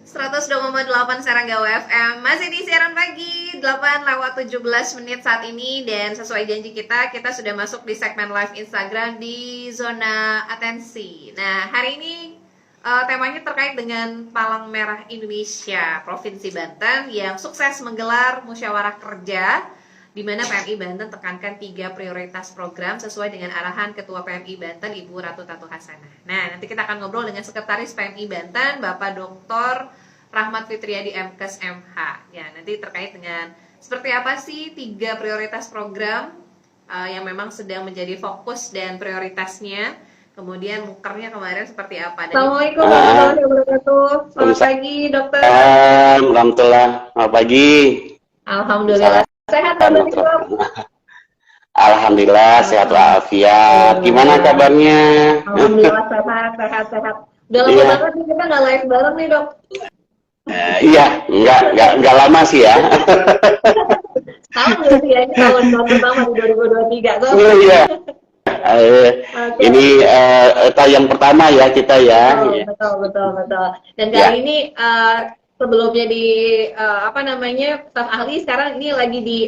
102,8 Saranggawa FM. Masih di siaran pagi 8:17 saat ini. Dan sesuai janji kita sudah masuk di segmen live Instagram di zona atensi. Nah, hari ini temanya terkait dengan Palang Merah Indonesia Provinsi Banten yang sukses menggelar musyawarah kerja, di mana PMI Banten tekankan 3 prioritas program sesuai dengan arahan Ketua PMI Banten Ibu Ratu Tatu Hasanah. Nah, nanti kita akan ngobrol dengan Sekretaris PMI Banten Bapak Dr. Rahmat Fitriadi MKes MH. Ya, nanti terkait dengan seperti apa sih 3 prioritas program yang memang sedang menjadi fokus dan prioritasnya. Kemudian mukernya kemarin seperti apa. Assalamualaikum warahmatullahi wabarakatuh. Selamat pagi, Dokter. Alhamdulillah. Selamat pagi. Alhamdulillah. Sehat, Dokter. Alhamdulillah, sehat walafiat. Gimana kabarnya? Alhamdulillah sehat. Udah lama banget nih kita nggak live bareng nih, Dok. Iya, nggak lama sih ya. Tahu nggak sih ya, ini tahun pertama di 2023. Iya. Ini tayang pertama ya kita ya. Betul. Dan kali ini sebelumnya di staf ahli, sekarang ini lagi di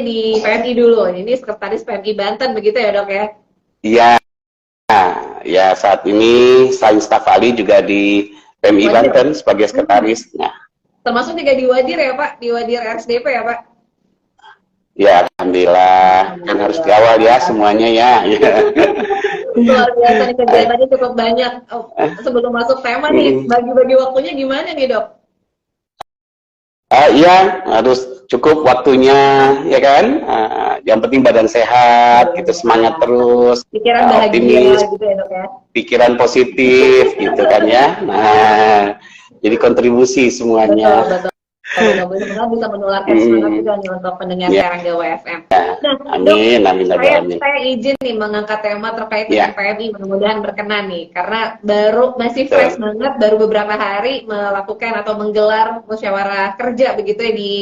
di PMI dulu. Ini Sekretaris PMI Banten begitu ya, Dok ya? Iya. Ya, saat ini selain staf ahli juga di PMI Banten sebagai sekretaris. Nah, termasuk juga di Wadir ya, Pak? Di Wadir RSDP ya, Pak? Ya, alhamdulillah. Kan harus dikawal ya semuanya ya. Luar biasa nih, kegiatannya cukup banyak. Sebelum masuk tema nih, bagi-bagi waktunya gimana nih, Dok? Iya, harus cukup waktunya, ya kan? Yang penting badan sehat, gitu, semangat terus, pikiran bahagia, optimis, gitu ya, Dok ya? Pikiran positif, gitu kan ya. Nah, jadi kontribusi semuanya. Betul. Semoga bisa menularkan semangat juga nih untuk pendengar Saranggawa FM. Nah, amin. Saya izin nih mengangkat tema terkait dengan PMI, mudah-mudahan berkenan nih, karena masih fresh banget, baru beberapa hari melakukan atau menggelar musyawarah kerja begitu ya di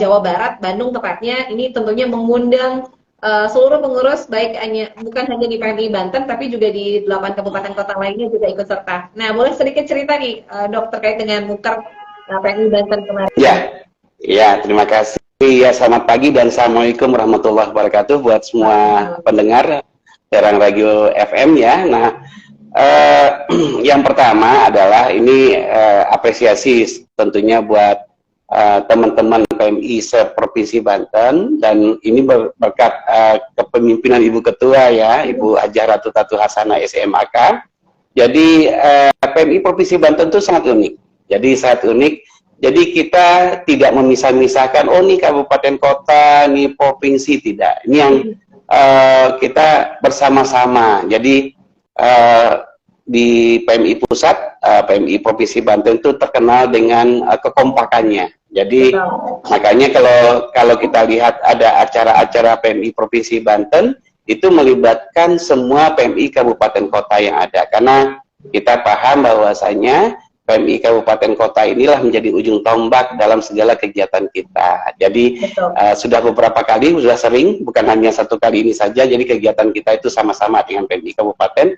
Jawa Barat, Bandung tepatnya. Ini tentunya mengundang seluruh pengurus, bukan hanya di PMI Banten, tapi juga di 8 kabupaten kota lainnya juga ikut serta. Nah, boleh sedikit cerita nih, Dok, terkait dengan muker PMI Banten kemarin. Ya, terima kasih. Ya, selamat pagi dan assalamualaikum warahmatullahi wabarakatuh buat semua pendengar Sarang Radio FM ya. Nah, yang pertama adalah ini apresiasi tentunya buat teman-teman PMI se-Provinsi Banten, dan ini berkat kepemimpinan Ibu Ketua ya, Ibu Hajah Ratu Tatu Hasanah SMAK. Jadi PMI Provinsi Banten itu sangat unik. Jadi sangat unik. Jadi kita tidak memisah-misahkan, oh ini kabupaten kota, ini provinsi, tidak. Ini yang kita bersama-sama. Jadi di PMI Pusat, PMI Provinsi Banten itu terkenal dengan kekompakannya. Jadi makanya kalau kita lihat ada acara-acara PMI Provinsi Banten, itu melibatkan semua PMI kabupaten kota yang ada. Karena kita paham bahwasanya PMI Kabupaten Kota inilah menjadi ujung tombak dalam segala kegiatan kita. Jadi sudah beberapa kali, sudah sering, bukan hanya satu kali ini saja. Jadi kegiatan kita itu sama-sama dengan PMI Kabupaten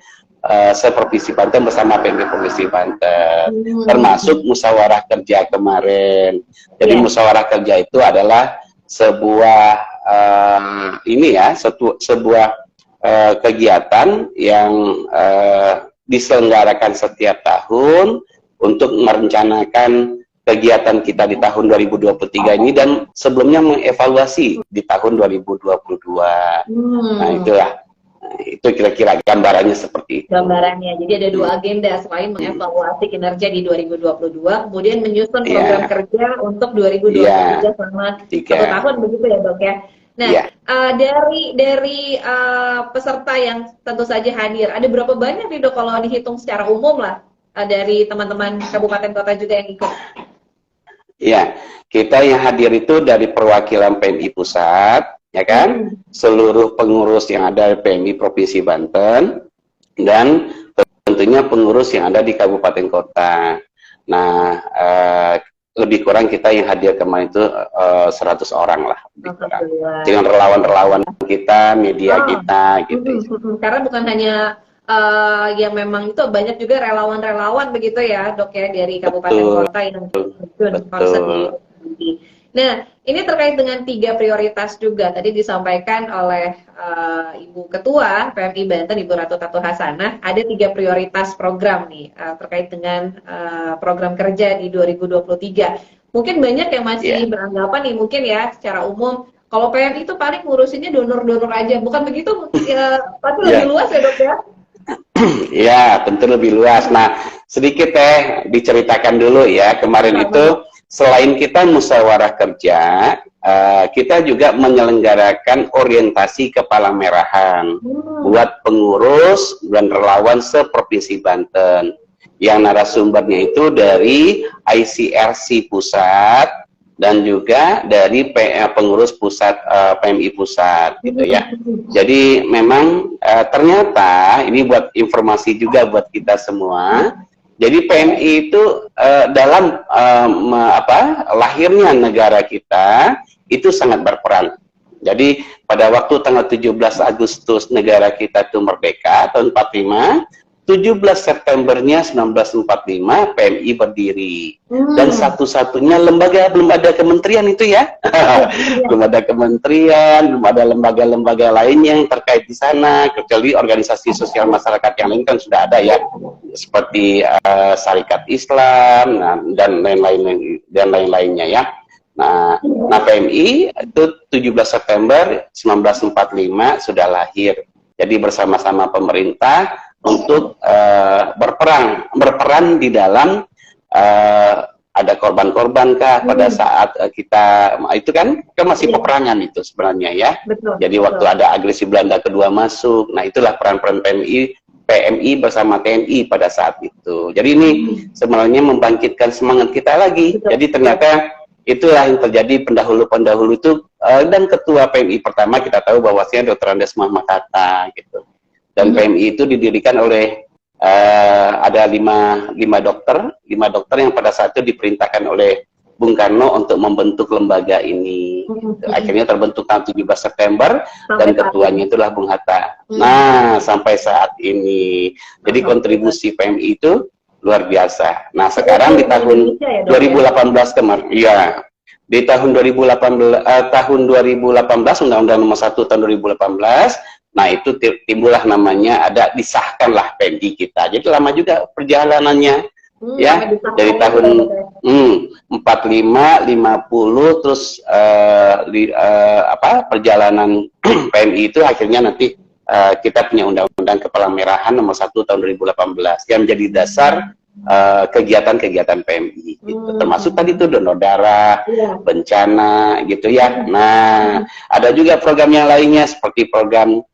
se-Provinsi Banten bersama PMI Provinsi Banten, termasuk musyawarah kerja kemarin. Jadi musyawarah kerja itu adalah sebuah sebuah kegiatan yang diselenggarakan setiap tahun untuk merencanakan kegiatan kita di tahun 2023 ini, dan sebelumnya mengevaluasi di tahun 2022. Nah, itulah. Itu kira-kira gambarannya seperti itu. Gambarannya. Jadi ada 2 agenda, selain mengevaluasi kinerja di 2022, kemudian menyusun program kerja untuk 2023 selama 1 tahun begitu ya, Dok ya. Nah, dari peserta yang tentu saja hadir, ada berapa banyak nih, Dok, kalau dihitung secara umum lah, dari teman-teman kabupaten kota juga yang ikut? Ya, kita yang hadir itu dari perwakilan PMI Pusat, ya kan, seluruh pengurus yang ada di PMI Provinsi Banten, dan tentunya pengurus yang ada di kabupaten kota. Nah, lebih kurang kita yang hadir kemarin itu 100 orang lah, dengan relawan-relawan kita, media kita, gitu. Karena bukan hanya yang memang itu banyak juga relawan-relawan begitu ya dok ya dari kabupaten Betul, kota yang terjun concern di betul. ini. Nah ini terkait dengan 3 prioritas juga tadi disampaikan oleh Ibu Ketua PMI Banten Ibu Ratu Tatu Hasanah, ada 3 prioritas program nih terkait dengan program kerja di 2023. Mungkin banyak yang masih Ya, beranggapan nih mungkin ya secara umum kalau PMI itu paling ngurusinnya donor-donor aja, bukan begitu? Ya, pasti lebih ya. luas ya dok ya? Ya, tentu lebih luas. Nah, sedikit diceritakan dulu ya. Kemarin itu selain kita musyawarah kerja, kita juga menyelenggarakan orientasi kepala merahan buat pengurus dan relawan seprovinsi Banten. Yang narasumbernya itu dari ICRC pusat dan juga dari pengurus pusat PMI pusat gitu ya. Jadi memang ternyata ini buat informasi juga buat kita semua. Jadi PMI itu dalam lahirnya negara kita itu sangat berperan. Jadi pada waktu tanggal 17 Agustus negara kita itu merdeka tahun 45, 17 Septembernya 1945 PMI berdiri. Dan satu-satunya lembaga, belum ada kementerian itu ya. Belum ada kementerian, belum ada lembaga-lembaga lainnya yang terkait di sana, kecuali organisasi sosial masyarakat yang lain kan sudah ada ya. Seperti Syarikat Islam dan lain-lainnya ya. Nah, PMI itu 17 September 1945 sudah lahir. Jadi bersama-sama pemerintah untuk berperan di dalam ada korban-korban kah pada saat kita itu kan masih peperangan itu sebenarnya ya. Betul, jadi waktu ada agresi Belanda kedua masuk, nah itulah peran-peran PMI bersama TNI pada saat itu. Jadi ini sebenarnya membangkitkan semangat kita lagi. Jadi ternyata itulah yang terjadi pendahulu-pendahulu itu, dan ketua PMI pertama kita tahu bahwasanya Dr. Andes Muhammad Hatta gitu. Dan PMI itu didirikan oleh ada lima dokter yang pada saat itu diperintahkan oleh Bung Karno untuk membentuk lembaga ini. Akhirnya terbentuk tanggal 17 September dan ketuanya itulah Bung Hatta. Nah, sampai saat ini. Jadi kontribusi PMI itu luar biasa. Nah, sekarang di tahun 2018 kemarin, ya, di tahun 2018 Undang-Undang Nomor 1 tahun 2018, nah itu timbullah namanya ada disahkanlah PMI kita. Jadi lama juga perjalanannya. Ya, dari tahun 45, 50 terus perjalanan PMI itu akhirnya nanti kita punya Undang-Undang Kepala Merahan Nomor 1 tahun 2018 yang menjadi dasar kegiatan-kegiatan PMI gitu. Termasuk tadi itu donor darah, bencana gitu ya. Nah, ada juga program yang lainnya seperti program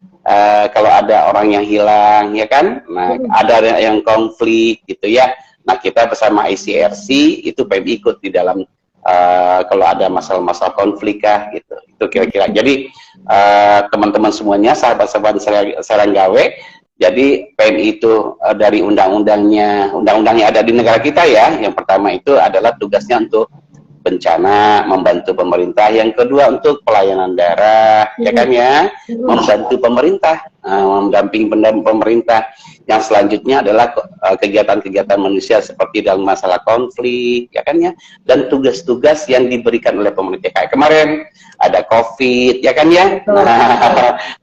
kalau ada orang yang hilang ya kan. Nah, ada yang konflik gitu ya. Nah, kita bersama ICRC itu PMI ikut di dalam kalau ada masalah-masalah konflik kah gitu. Itu kira-kira. Jadi teman-teman semuanya, sahabat-sahabat Saranggawe, jadi PMI itu dari undang-undangnya ada di negara kita ya. Yang pertama itu adalah tugasnya untuk bencana, membantu pemerintah. Yang kedua untuk pelayanan daerah, ya kan ya, membantu pemerintah, mendampingi pemerintah. Yang selanjutnya adalah kegiatan-kegiatan manusia seperti dalam masalah konflik, ya kan ya, dan tugas-tugas yang diberikan oleh pemerintah. Kayak kemarin ada COVID, ya kan ya.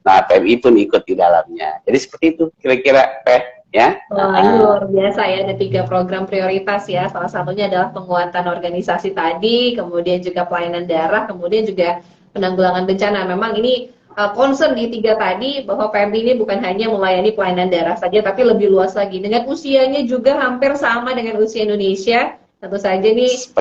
Nah, PMI pun ikut di dalamnya. Jadi seperti itu kira-kira ya. Wah, ini luar biasa ya, ada 3 program prioritas ya. Salah satunya adalah penguatan organisasi tadi, kemudian juga pelayanan daerah, kemudian juga penanggulangan bencana. Memang ini concern di 3 tadi, bahwa PMI ini bukan hanya melayani pelayanan daerah saja, tapi lebih luas lagi. Dengan usianya juga hampir sama dengan usia Indonesia, tentu saja nih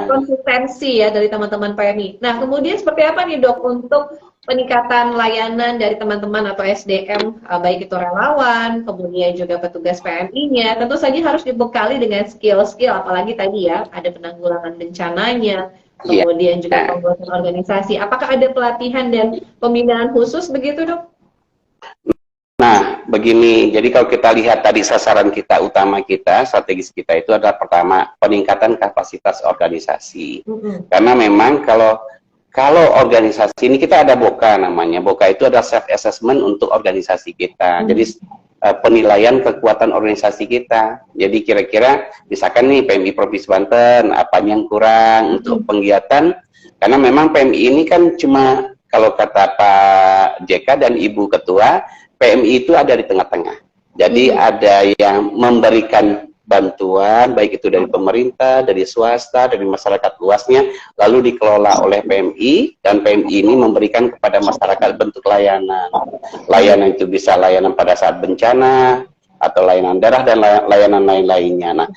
konsistensi ya dari teman-teman PMI. Nah, kemudian seperti apa nih dok untuk peningkatan layanan dari teman-teman atau SDM, baik itu relawan, kemudian juga petugas PMI-nya, tentu saja harus dibekali dengan skill-skill, apalagi tadi ya, ada penanggulangan bencananya, kemudian juga pembuatan organisasi. Apakah ada pelatihan dan pembinaan khusus begitu dok? Nah, begini, jadi kalau kita lihat tadi sasaran kita, utama kita, strategis kita itu adalah pertama, peningkatan kapasitas organisasi. Karena memang kalau organisasi ini kita ada BOKA namanya. BOKA itu adalah self assessment untuk organisasi kita. Jadi penilaian kekuatan organisasi kita. Jadi kira-kira misalkan nih PMI Provinsi Banten apa yang kurang untuk penggiatan, karena memang PMI ini kan cuma kalau kata Pak JK dan Ibu Ketua, PMI itu ada di tengah-tengah. Jadi ada yang memberikan bantuan, baik itu dari pemerintah, dari swasta, dari masyarakat luasnya, lalu dikelola oleh PMI, dan PMI ini memberikan kepada masyarakat bentuk layanan. Layanan itu bisa layanan pada saat bencana, atau layanan darah, dan layanan lain-lainnya. Nah,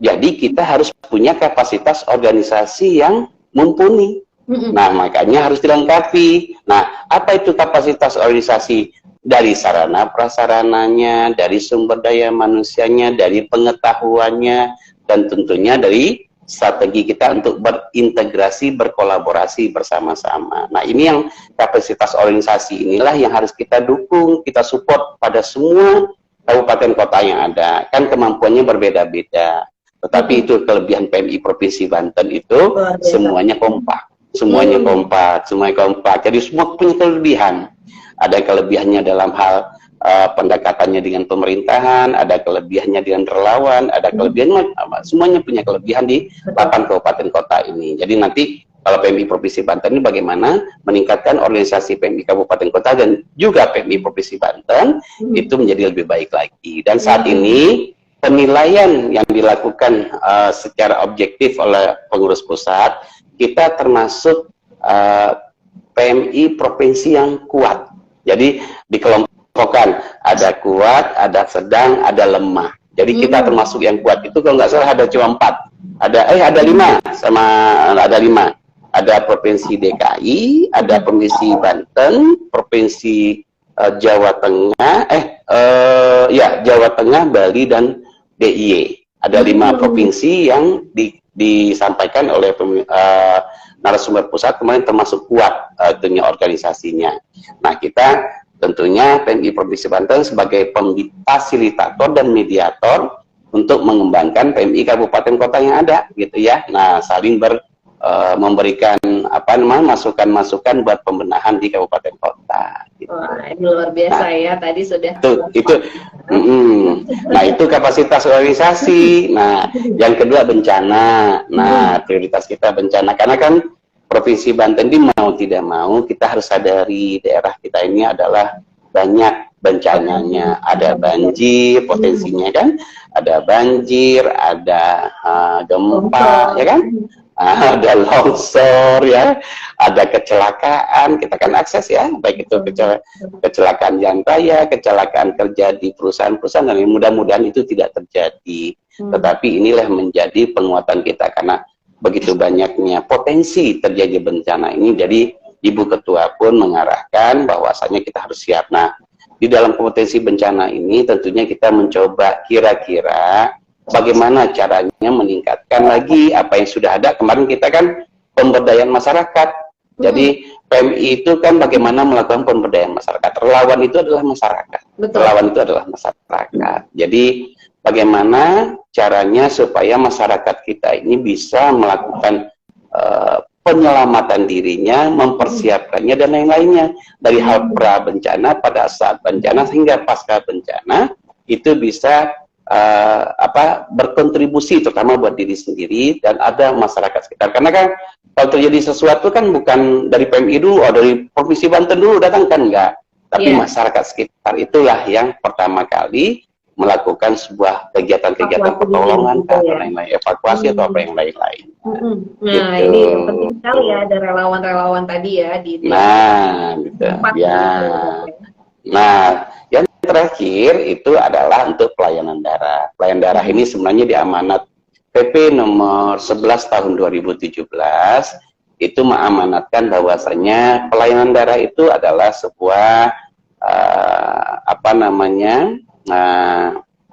jadi kita harus punya kapasitas organisasi yang mumpuni. Nah, makanya harus dilengkapi. Nah, apa itu kapasitas organisasi? Dari sarana prasarananya, dari sumber daya manusianya, dari pengetahuannya, dan tentunya dari strategi kita untuk berintegrasi, berkolaborasi bersama-sama. Nah, ini yang kapasitas organisasi inilah yang harus kita dukung, kita support pada semua kabupaten kota yang ada. Kan kemampuannya berbeda-beda. Tetapi itu kelebihan PMI Provinsi Banten itu semuanya kompak. Semuanya kompak, semuanya kompak. Jadi semua punya kelebihan. Ada kelebihannya dalam hal pendekatannya dengan pemerintahan, ada kelebihannya dengan relawan, ada kelebihannya, semuanya punya kelebihan di 8 kabupaten kota ini. Jadi nanti kalau PMI Provinsi Banten ini bagaimana meningkatkan organisasi PMI kabupaten kota dan juga PMI Provinsi Banten itu menjadi lebih baik lagi. Dan saat ini penilaian yang dilakukan secara objektif oleh pengurus pusat, kita termasuk PMI provinsi yang kuat. Jadi dikelompokkan, ada kuat, ada sedang, ada lemah. Jadi kita termasuk yang kuat. Itu kalau nggak salah ada cuma 4. Ada 5 sama ada 5. Ada provinsi DKI, ada provinsi Banten, provinsi Jawa Tengah, Jawa Tengah, Bali dan DIY. Ada 5 provinsi yang disampaikan oleh narasumber pusat kemarin termasuk kuat tentunya organisasinya. Nah, kita tentunya PMI Provinsi Banten sebagai fasilitator dan mediator untuk mengembangkan PMI kabupaten kota yang ada gitu ya. Nah, saling memberikan masukan-masukan buat pembenahan di kabupaten kota gitu. Wah, ini luar biasa ya, tadi sudah itu nah, itu kapasitas organisasi. Nah, yang kedua bencana. Nah, prioritas kita bencana, karena kan Provinsi Banten ini mau tidak mau kita harus sadari daerah kita ini adalah banyak bencananya. Ada banjir potensinya kan, ada banjir, ada gempa ya kan, ada longsor ya, ada kecelakaan. Kita kan akses ya, baik itu kecelakaan jalan raya, kecelakaan kerja di perusahaan-perusahaan, dan mudah-mudahan itu tidak terjadi. Tetapi inilah menjadi penguatan kita, karena begitu banyaknya potensi terjadi bencana ini. Jadi Ibu Ketua pun mengarahkan bahwasanya kita harus siap. Nah, di dalam potensi bencana ini tentunya kita mencoba kira-kira bagaimana caranya meningkatkan lagi apa yang sudah ada. Kemarin kita kan pemberdayaan masyarakat. Jadi PMI itu kan bagaimana melakukan pemberdayaan masyarakat. Relawan itu adalah masyarakat. Betul. Relawan itu adalah masyarakat. Jadi bagaimana caranya supaya masyarakat kita ini bisa melakukan penyelamatan dirinya, mempersiapkannya dan lain-lainnya, dari hal pra bencana, pada saat bencana hingga pasca bencana, itu bisa berkontribusi terutama buat diri sendiri dan ada masyarakat sekitar. Karena kan kalau terjadi sesuatu kan bukan dari PMI dulu, dari Provinsi Banten dulu datang kan, enggak, tapi masyarakat sekitar itulah yang pertama kali melakukan sebuah kegiatan-kegiatan pertolongan atau lain-lain, evakuasi atau apa yang lain-lain. Nah, gitu. ini penting sekali ya, ada relawan-relawan tadi ya di gitu ya. Nah, yang terakhir itu adalah untuk pelayanan darah. Pelayanan darah ini sebenarnya diamanat PP nomor 11 tahun 2017 itu mengamanatkan bahwasanya pelayanan darah itu adalah sebuah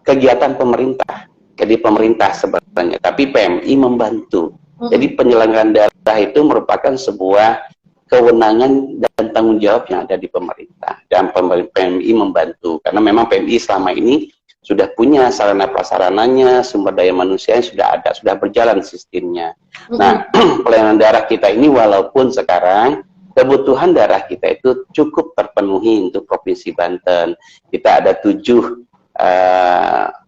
kegiatan pemerintah. Jadi pemerintah sebenarnya, tapi PMI membantu. Jadi penyelenggaraan darah itu merupakan sebuah kewenangan dan tanggung jawab yang ada di pemerintah, dan PMI membantu karena memang PMI selama ini sudah punya sarana prasarananya, sumber daya manusia yang sudah ada, sudah berjalan sistemnya. Nah, pelayanan darah kita ini walaupun sekarang kebutuhan darah kita itu cukup terpenuhi untuk Provinsi Banten. Kita ada 7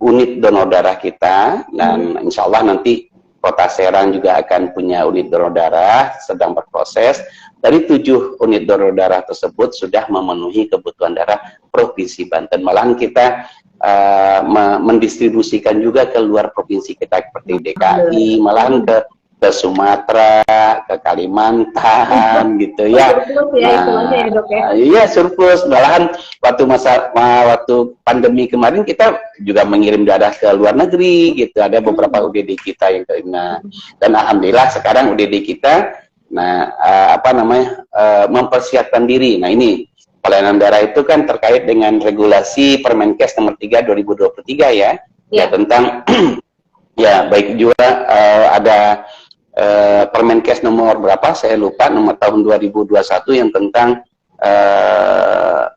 unit donor darah kita, dan insya Allah nanti Kota Serang juga akan punya unit donor darah, sedang berproses. Dari 7 unit donor darah tersebut sudah memenuhi kebutuhan darah Provinsi Banten. Malahan kita mendistribusikan juga ke luar provinsi kita seperti DKI, malahan ke Sumatera, ke Kalimantan, gitu ya. Iya, surplus. Malahan waktu pandemi kemarin kita juga mengirim darah ke luar negeri, gitu. Ada beberapa UDD kita yang kena. Dan alhamdulillah sekarang UDD kita, mempersiapkan diri. Nah ini pelayanan darah itu kan terkait dengan regulasi Permenkes nomor 3 2023 ya. Ya tentang ya baik juga ada Permenkes nomor berapa saya lupa, nomor tahun 2021 yang tentang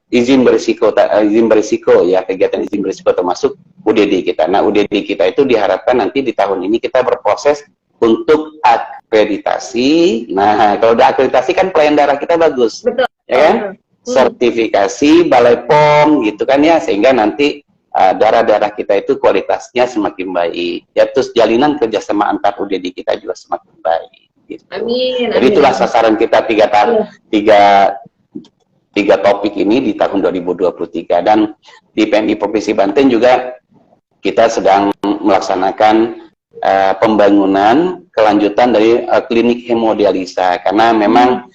izin berisiko ya, kegiatan izin berisiko termasuk UDD kita. Nah UDD kita itu diharapkan nanti di tahun ini kita berproses untuk akreditasi. Nah kalau udah akreditasi kan pelayanan darah kita bagus. Betul. Ya kan? Sertifikasi Balai POM gitu kan ya, sehingga nanti darah-darah kita itu kualitasnya semakin baik. Ya, terus jalinan kerjasama antar UDD kita juga semakin baik. Gitu. Amin. Jadi itulah sasaran kita tiga topik ini di tahun 2023. Dan di PMI Provinsi Banten juga kita sedang melaksanakan pembangunan kelanjutan dari klinik hemodialisa, karena memang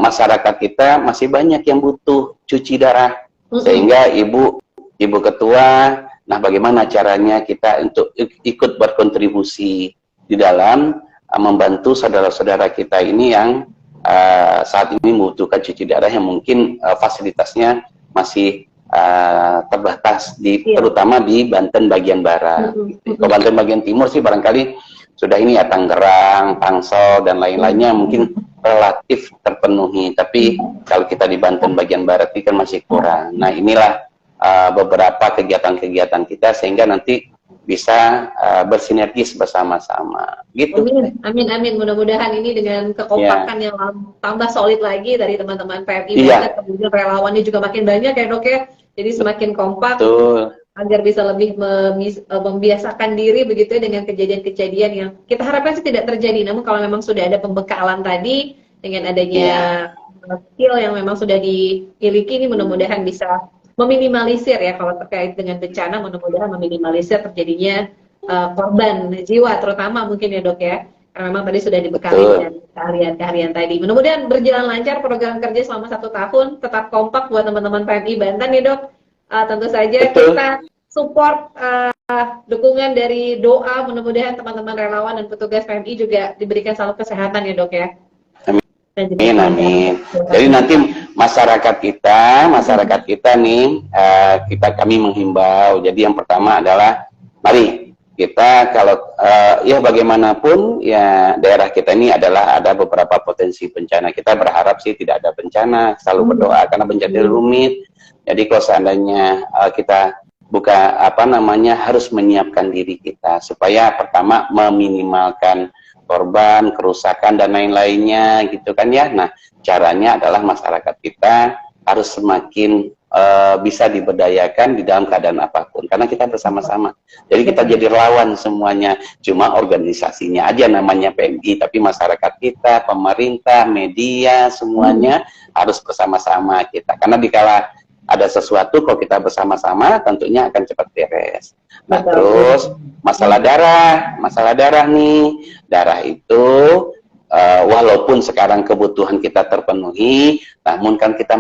masyarakat kita masih banyak yang butuh cuci darah, sehingga Ibu Ketua, nah bagaimana caranya kita untuk ikut berkontribusi di dalam membantu saudara-saudara kita ini yang saat ini membutuhkan cuci darah yang mungkin fasilitasnya masih terbatas, terutama di Banten bagian barat. Kalau Banten bagian timur sih barangkali sudah ini ya, Tangerang, Tangsel, dan lain-lainnya mungkin relatif terpenuhi. Tapi kalau kita di Banten bagian barat ini kan masih kurang. Nah inilah beberapa kegiatan-kegiatan kita sehingga nanti bisa bersinergis bersama-sama gitu. Amin. Mudah-mudahan ini dengan kekompakan yang tambah solid lagi dari teman-teman PMI, kemudian relawannya juga makin banyak ya Dok ya. Jadi semakin kompak. Betul. Agar bisa lebih membiasakan diri begitu ya dengan kejadian-kejadian yang kita harapkan sih tidak terjadi. Namun kalau memang sudah ada pembekalan tadi dengan adanya skill yang memang sudah dimiliki, ini mudah-mudahan bisa meminimalisir ya kalau terkait dengan bencana, mudah-mudahan meminimalisir terjadinya korban jiwa terutama mungkin ya Dok ya, karena memang tadi sudah dibekali dengan keahlian tadi. Mudah-mudahan berjalan lancar program kerja selama 1 tahun, tetap kompak buat teman-teman PMI Banten ya Dok. Tentu saja kita support dukungan dari doa, mudah-mudahan teman-teman relawan dan petugas PMI juga diberikan selalu kesehatan ya Dok ya. Amin. Jadi nanti masyarakat kita nih, kami menghimbau. Jadi yang pertama adalah mari kita kalau ya bagaimanapun ya daerah kita ini adalah ada beberapa potensi bencana. Kita berharap sih tidak ada bencana, selalu berdoa karena bencana rumit. Jadi kalau seandainya kita harus menyiapkan diri kita supaya pertama meminimalkan korban, kerusakan, dan lain-lainnya gitu kan ya. Nah, caranya adalah masyarakat kita harus semakin bisa diberdayakan di dalam keadaan apapun, karena kita bersama-sama. Jadi kita jadi relawan semuanya, cuma organisasinya aja namanya PMI, tapi masyarakat kita, pemerintah, media, semuanya harus bersama-sama kita. Karena dikala ada sesuatu kalau kita bersama-sama tentunya akan cepat beres. Nah, terus masalah darah nih, darah itu walaupun sekarang kebutuhan kita terpenuhi, namun kan kita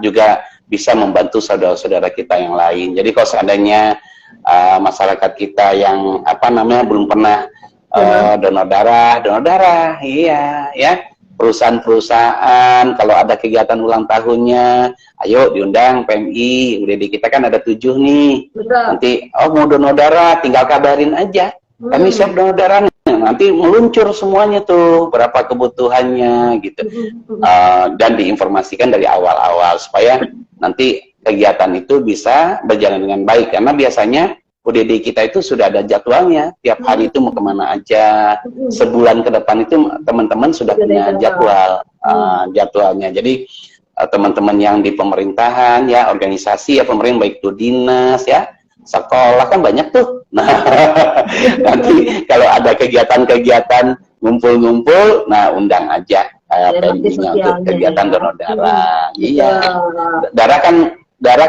juga bisa membantu saudara-saudara kita yang lain. Jadi kalau seandainya masyarakat kita yang belum pernah donor darah, iya ya. Perusahaan-perusahaan kalau ada kegiatan ulang tahunnya, ayo diundang PMI, UDD kita kan ada 7 nih. Betul. Nanti mau donor darah tinggal kabarin aja, kami siap donor darah. Nanti meluncur semuanya tuh berapa kebutuhannya gitu, dan diinformasikan dari awal-awal supaya nanti kegiatan itu bisa berjalan dengan baik. Karena biasanya UDD kita itu sudah ada jadwalnya, tiap hari itu mau kemana aja, sebulan ke depan itu teman-teman sudah punya jadwalnya. Jadi teman-teman yang di pemerintahan ya, organisasi ya, pemerintah baik itu dinas ya, sekolah kan banyak tuh. Nah, nanti kalau ada kegiatan-kegiatan ngumpul-ngumpul, nah undang aja PMI-nya untuk kegiatan donor darah. Iya, darah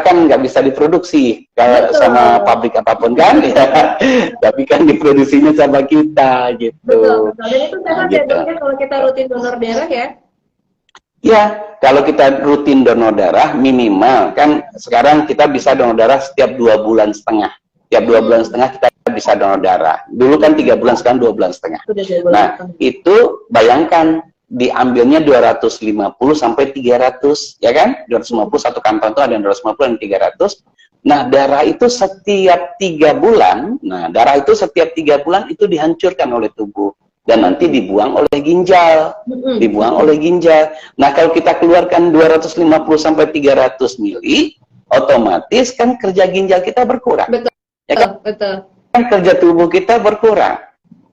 kan nggak bisa diproduksi kalau sama pabrik apapun kan, ya. Tapi kan diproduksinya sama kita gitu. Betul. Dan itu sehat ya dok ya kalau kita rutin donor darah ya. Ya, kalau kita rutin donor darah minimal kan sekarang kita bisa donor darah setiap 2,5 bulan. Tiap 2,5 bulan kita bisa donor darah. Dulu kan 3 bulan, sekarang 2,5 bulan. Nah, itu bayangkan diambilnya 250 sampai 300, ya kan? 250 satu kantong itu ada yang 250 dan 300. Nah, darah itu setiap 3 bulan, itu dihancurkan oleh tubuh dan nanti dibuang oleh ginjal. Nah, kalau kita keluarkan 250 sampai 300 mili, otomatis kan kerja ginjal kita berkurang. Betul. Ya kan? Betul. Kan kerja tubuh kita berkurang.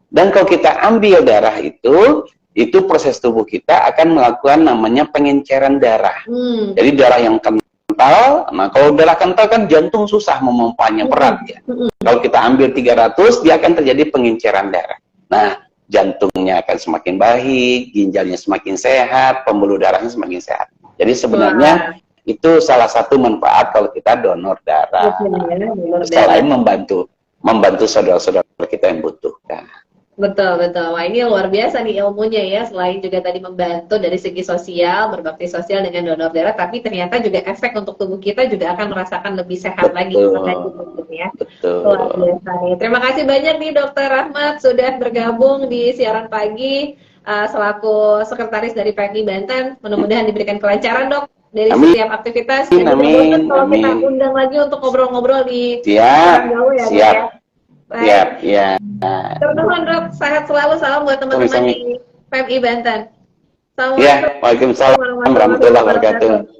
Dan kalau kita ambil darah itu proses tubuh kita akan melakukan namanya pengenceran darah. Jadi darah yang kental, nah kalau darah kental kan jantung susah memompanya, berat ya. Kalau kita ambil 300, dia akan terjadi pengenceran darah. Nah, jantungnya akan semakin baik, ginjalnya semakin sehat, pembuluh darahnya semakin sehat. Jadi sebenarnya itu salah satu manfaat kalau kita donor darah. Selain membantu saudara-saudara kita yang butuhkan. Betul. Wah, ini luar biasa nih ilmunya ya. Selain juga tadi membantu dari segi sosial, berbakti sosial dengan donor darah, tapi ternyata juga efek untuk tubuh kita juga akan merasakan lebih sehat lagi. Ya. Luar biasa nih. Terima kasih banyak nih Dokter Rahmat sudah bergabung di siaran pagi selaku sekretaris dari PMI Banten. Mudah-mudahan diberikan kelancaran dok dari setiap aktivitas. Amin. Kalau kita undang lagi untuk ngobrol-ngobrol di siap. Baik. Ya. Teman-teman dok, sehat selalu, salam buat teman-teman di PMI Banten. Ya, waalaikumsalam warahmatullahi wabarakatuh.